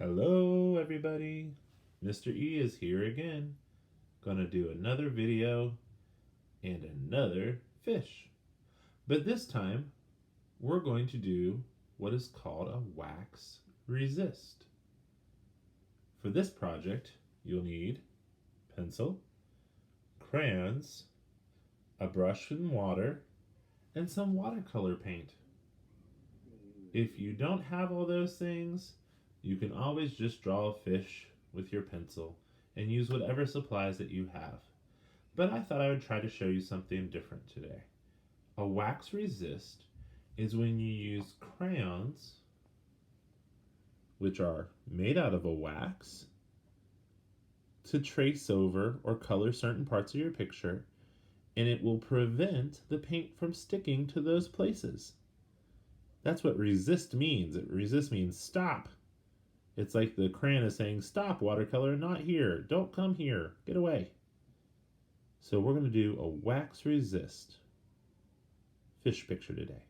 Hello everybody, Mr. E is here again. Gonna do another video and another fish. But this time, we're going to do what is called a wax resist. For this project, you'll need pencil, crayons, a brush and water, and some watercolor paint. If you don't have all those things, you can always just draw a fish with your pencil and use whatever supplies that you have. But I thought I would try to show you something different today. A wax resist is when you use crayons, which are made out of a wax, to trace over or color certain parts of your picture, and it will prevent the paint from sticking to those places. That's what resist means. Resist means stop. It's like the crayon is saying, stop, watercolor, not here. Don't come here. Get away. So we're going to do a wax resist fish picture today.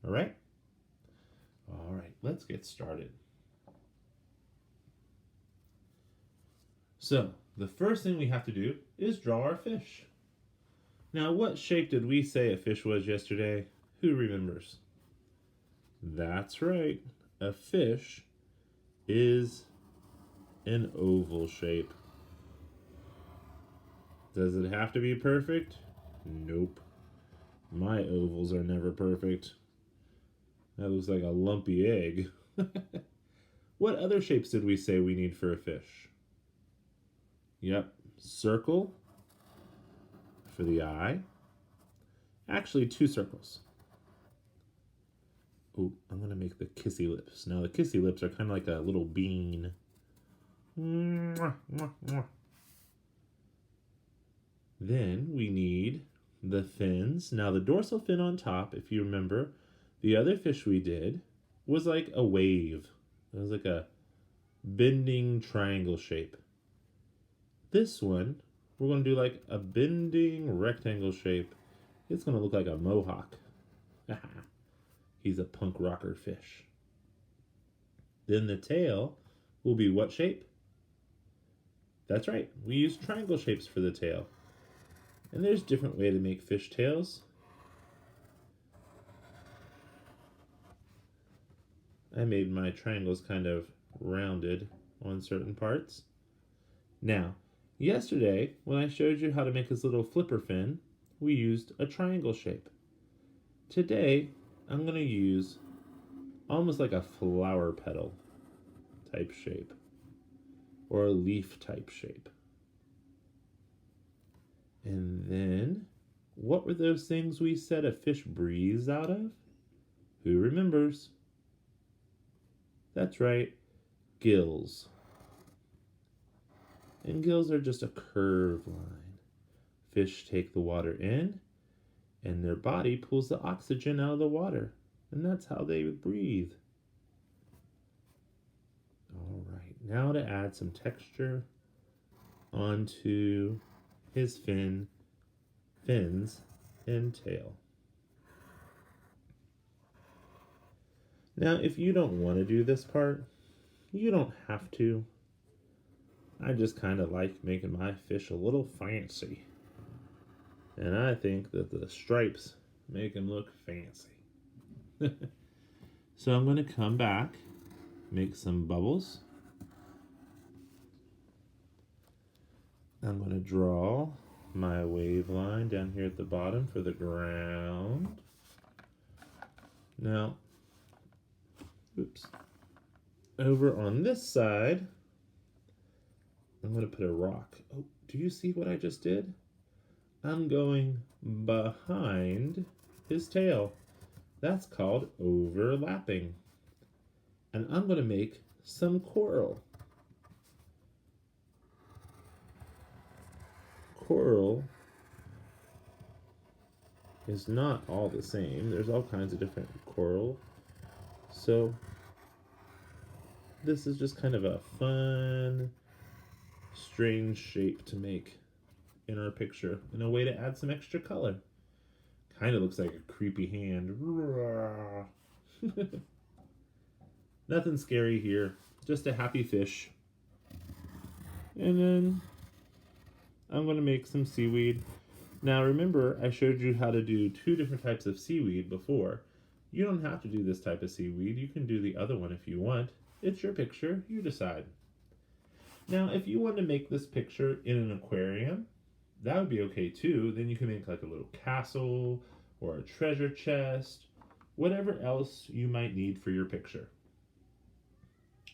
All right? All right, let's get started. So the first thing we have to do is draw our fish. Now, what shape did we say a fish was yesterday? Who remembers? That's right. A fish is an oval shape. Does it have to be perfect? Nope. My ovals are never perfect. That looks like a lumpy egg. What other shapes did we say we need for a fish? Yep, circle for the eye. Actually, 2 circles. Oh, I'm going to make the kissy lips. Now, the kissy lips are kind of like a little bean. Mwah, mwah, mwah. Then we need the fins. Now, the dorsal fin on top, if you remember, the other fish we did was like a wave. It was like a bending triangle shape. This one, we're going to do like a bending rectangle shape. It's going to look like a mohawk. He's a punk rocker fish. Then the tail will be what shape? That's right, we use triangle shapes for the tail. And there's different ways to make fish tails. I made my triangles kind of rounded on certain parts. Now, yesterday, when I showed you how to make this little flipper fin, we used a triangle shape. Today, I'm going to use almost like a flower petal type shape or a leaf type shape. And then, what were those things we said a fish breathes out of? Who remembers? That's right, gills. And gills are just a curved line. Fish take the water in, and their body pulls the oxygen out of the water. And that's how they breathe. All right, now to add some texture onto his fins and tail. Now, if you don't want to do this part, you don't have to. I just kind of like making my fish a little fancy. And I think that the stripes make him look fancy. So I'm going to come back, make some bubbles. I'm going to draw my wave line down here at the bottom for the ground. Now, oops. Over on this side, I'm going to put a rock. Oh, do you see what I just did? I'm going behind his tail. That's called overlapping. And I'm going to make some coral. Coral is not all the same. There's all kinds of different coral. So this is just kind of a fun, strange shape to make in our picture in a way to add some extra color. Kind of looks like a creepy hand. Nothing scary here. just a happy fish. And then I'm going to make some seaweed. Now remember, I showed you how to do 2 different types of seaweed before. You don't have to do this type of seaweed. You can do the other one if you want. It's your picture. You decide. Now, if you want to make this picture in an aquarium, that would be okay too. Then you can make like a little castle or a treasure chest, whatever else you might need for your picture.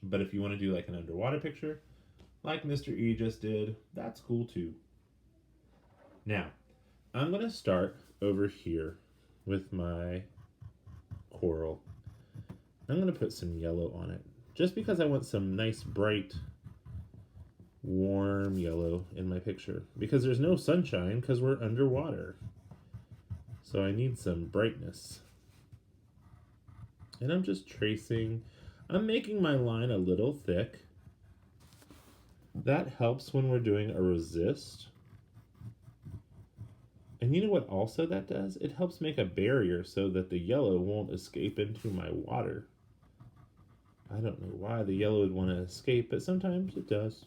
But if you want to do like an underwater picture, like Mr. E just did, that's cool too. Now, I'm going to start over here with my coral. I'm going to put some yellow on it, just because I want some nice bright warm yellow in my picture, because there's no sunshine because we're underwater. So I need some brightness. And I'm just tracing. I'm making my line a little thick. That helps when we're doing a resist. And you know what also that does? It helps make a barrier so that the yellow won't escape into my water. I don't know why the yellow would want to escape, but sometimes it does.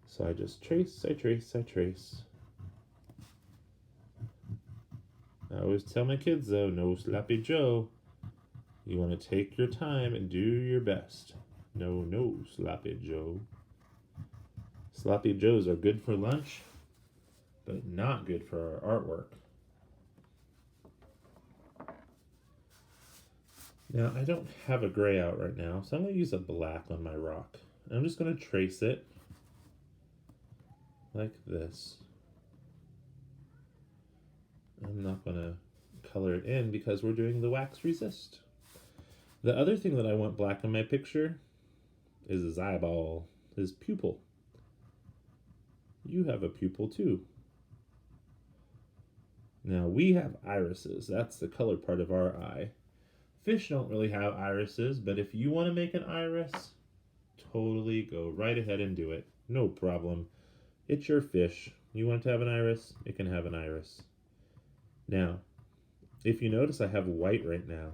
So I just trace, I trace, I trace. I always tell my kids though, no sloppy Joe. You want to take your time and do your best. No sloppy Joe. Sloppy Joes are good for lunch, but not good for our artwork. Now, I don't have a gray out right now, so I'm going to use a black on my rock. I'm just going to trace it like this. I'm not going to color it in because we're doing the wax resist. The other thing that I want black in my picture is his eyeball, his pupil. You have a pupil too. Now we have irises. That's the color part of our eye. Fish don't really have irises, but if you want to make an iris, totally go right ahead and do it. No problem. It's your fish. You want it to have an iris? It can have an iris. Now, if you notice I have white right now,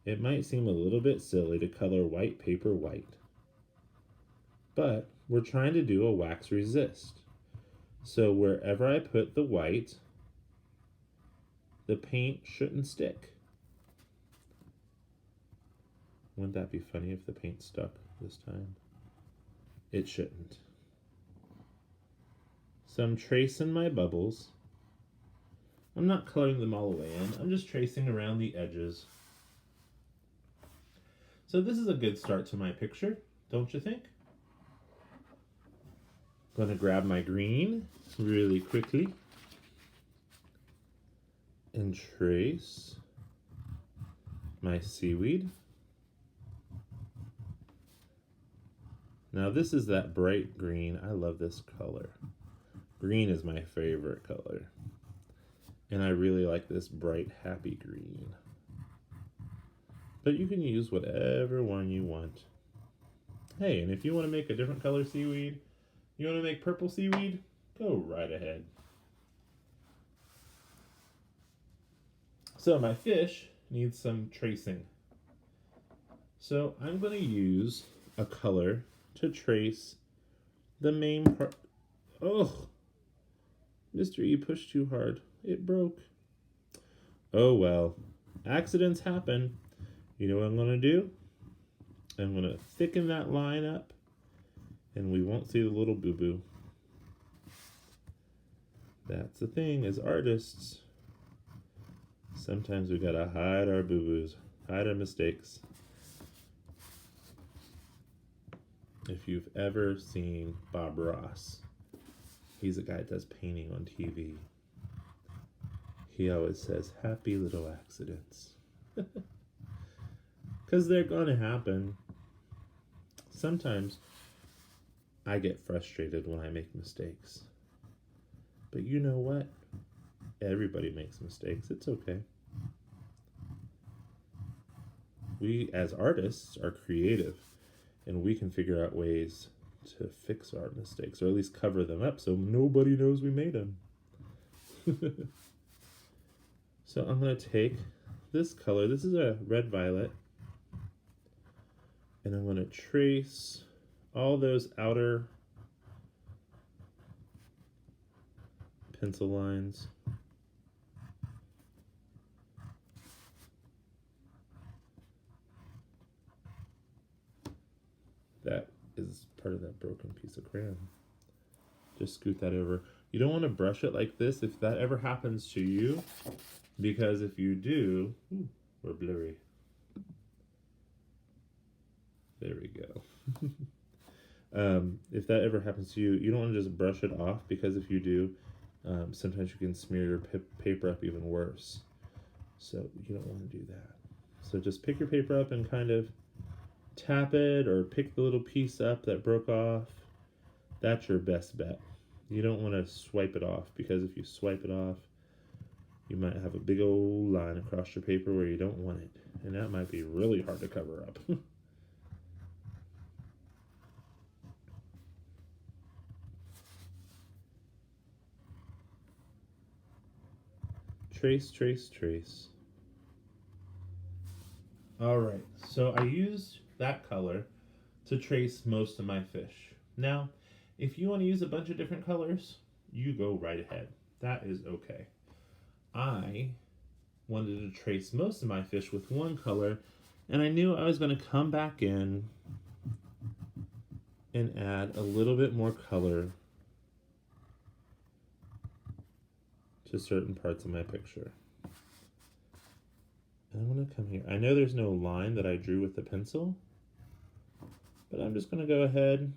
it might seem a little bit silly to color white paper white. But we're trying to do a wax resist. So wherever I put the white, the paint shouldn't stick. Wouldn't that be funny if the paint stuck this time? It shouldn't. So I'm tracing my bubbles. I'm not coloring them all the way in. I'm just tracing around the edges. So this is a good start to my picture, don't you think? I'm going to grab my green really quickly and trace my seaweed. Now this is that bright green. I love this color. Green is my favorite color. And I really like this bright, happy green. But you can use whatever one you want. Hey, and if you want to make a different color seaweed, you want to make purple seaweed, go right ahead. So my fish needs some tracing. So I'm going to use a color to trace the main part. Oh, Mr. E pushed too hard. It broke. Oh well, accidents happen. You know what I'm going to do? I'm going to thicken that line up and we won't see the little boo-boo. That's the thing as artists. Sometimes we gotta hide our boo-boos, hide our mistakes. If you've ever seen Bob Ross, he's a guy that does painting on TV. He always says, happy little accidents. Because they're gonna happen. Sometimes I get frustrated when I make mistakes. But you know what? Everybody makes mistakes. It's okay. We, as artists, are creative, and we can figure out ways to fix our mistakes, or at least cover them up so nobody knows we made them. So I'm going to take this color. This is a red violet. And I'm going to trace all those outer pencil lines. That is part of that broken piece of crayon. Just scoot that over. You don't want to brush it like this if that ever happens to you, because if you do, ooh, we're blurry. There we go. If that ever happens to you, you don't want to just brush it off, because if you do, sometimes you can smear your paper up even worse. So you don't want to do that. So just pick your paper up and kind of tap it, or pick the little piece up that broke off. That's your best bet. You don't want to swipe it off, because if you swipe it off, you might have a big old line across your paper where you don't want it, and that might be really hard to cover up. Trace, trace, trace. All right, so I used that color to trace most of my fish. Now, if you want to use a bunch of different colors, you go right ahead. That is okay. I wanted to trace most of my fish with one color, and I knew I was going to come back in and add a little bit more color to certain parts of my picture. And I'm going to come here. I know there's no line that I drew with the pencil, but I'm just going to go ahead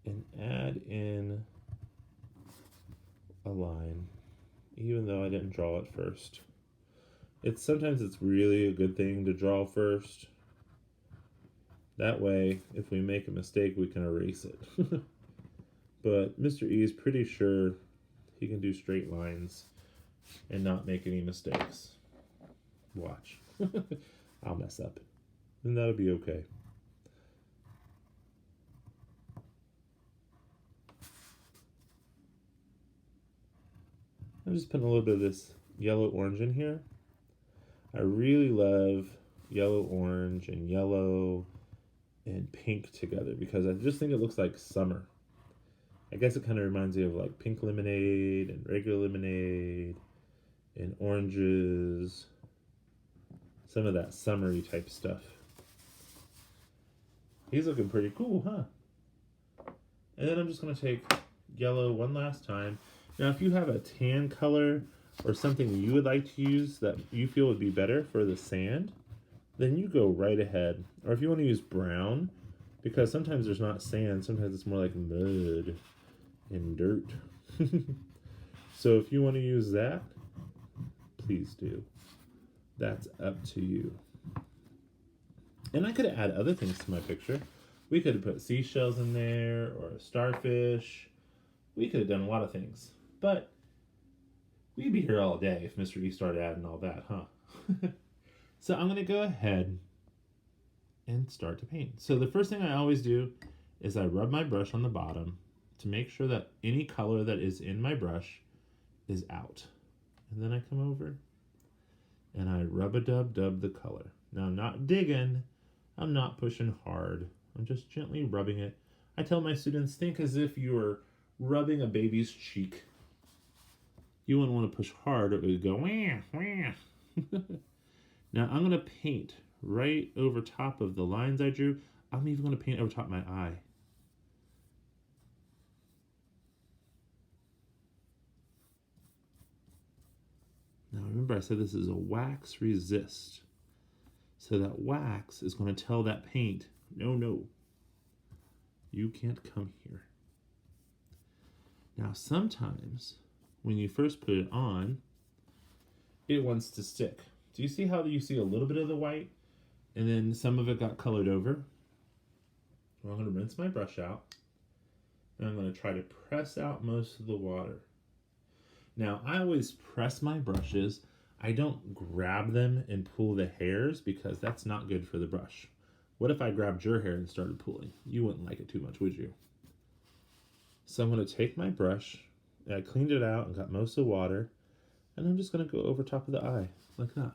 and add in a line, even though I didn't draw it first. Sometimes it's really a good thing to draw first. That way, if we make a mistake, we can erase it. But Mr. E is pretty sure he can do straight lines and not make any mistakes. Watch. I'll mess up, and that'll be okay. I'm just putting a little bit of this yellow orange in here. I really love yellow orange and yellow and pink together, because I just think it looks like summer. I guess it kind of reminds me of like pink lemonade and regular lemonade and oranges. Some of that summery type stuff. He's looking pretty cool, huh? And then I'm just going to take yellow one last time. Now, if you have a tan color or something you would like to use that you feel would be better for the sand, then you go right ahead. Or if you want to use brown, because sometimes there's not sand, sometimes it's more like mud and dirt. So if you want to use that, please do. That's up to you. And I could add other things to my picture. We could have put seashells in there, or a starfish. We could have done a lot of things. But we'd be here all day if Mr. E started adding all that, huh? So I'm going to go ahead and start to paint. So the first thing I always do is I rub my brush on the bottom to make sure that any color that is in my brush is out. And then I come over and I rub-a-dub-dub the color. Now, I'm not digging. I'm not pushing hard. I'm just gently rubbing it. I tell my students, think as if you were rubbing a baby's cheek. You wouldn't want to push hard, or it would go wah, wah. Now I'm going to paint right over top of the lines I drew. I'm even going to paint over top of my eye. Now remember, I said this is a wax resist. So that wax is going to tell that paint, no, you can't come here. Now sometimes when you first put it on, it wants to stick. Do you see how you see a little bit of the white and then some of it got colored over? Well, I'm going to rinse my brush out and I'm going to try to press out most of the water. Now, I always press my brushes. I don't grab them and pull the hairs, because that's not good for the brush. What if I grabbed your hair and started pulling? You wouldn't like it too much, would you? So I'm going to take my brush, and I cleaned it out and got most of the water, and I'm just going to go over top of the eye, like that.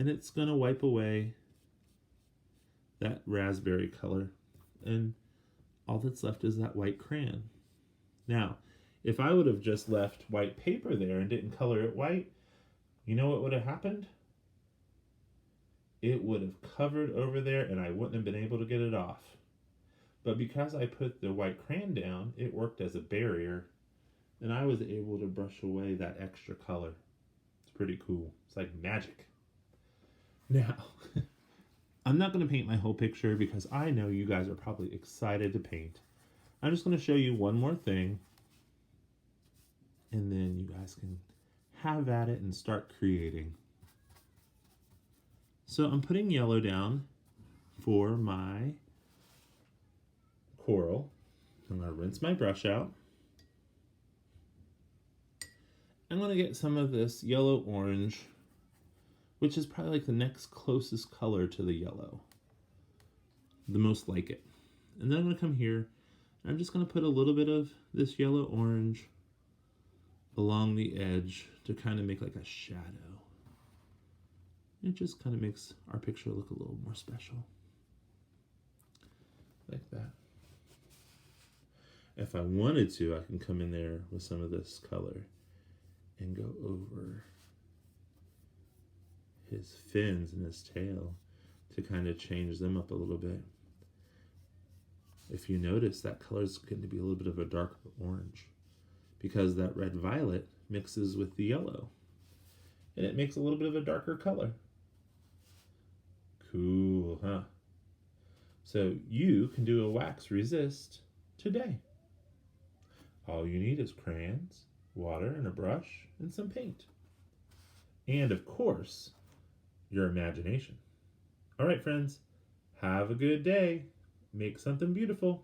and it's going to wipe away that raspberry color, and all that's left is that white crayon. Now, if I would have just left white paper there and didn't color it white, you know what would have happened? It would have covered over there and I wouldn't have been able to get it off. But because I put the white crayon down, it worked as a barrier, and I was able to brush away that extra color. It's pretty cool. It's like magic. Now, I'm not going to paint my whole picture because I know you guys are probably excited to paint. I'm just going to show you one more thing, and then you guys can have at it and start creating. So I'm putting yellow down for my coral. I'm going to rinse my brush out. I'm going to get some of this yellow orange, which is probably like the next closest color to the yellow, the most like it. And then I'm going to come here, and I'm just going to put a little bit of this yellow orange along the edge to kind of make like a shadow. It just kind of makes our picture look a little more special. Like that. If I wanted to, I can come in there with some of this color and go over his fins and his tail to kind of change them up a little bit. If you notice, that color is going to be a little bit of a darker orange because that red violet mixes with the yellow and it makes a little bit of a darker color. Cool, huh? So you can do a wax resist today. All you need is crayons, water, and a brush, and some paint. And of course, your imagination. All right, friends, have a good day. Make something beautiful.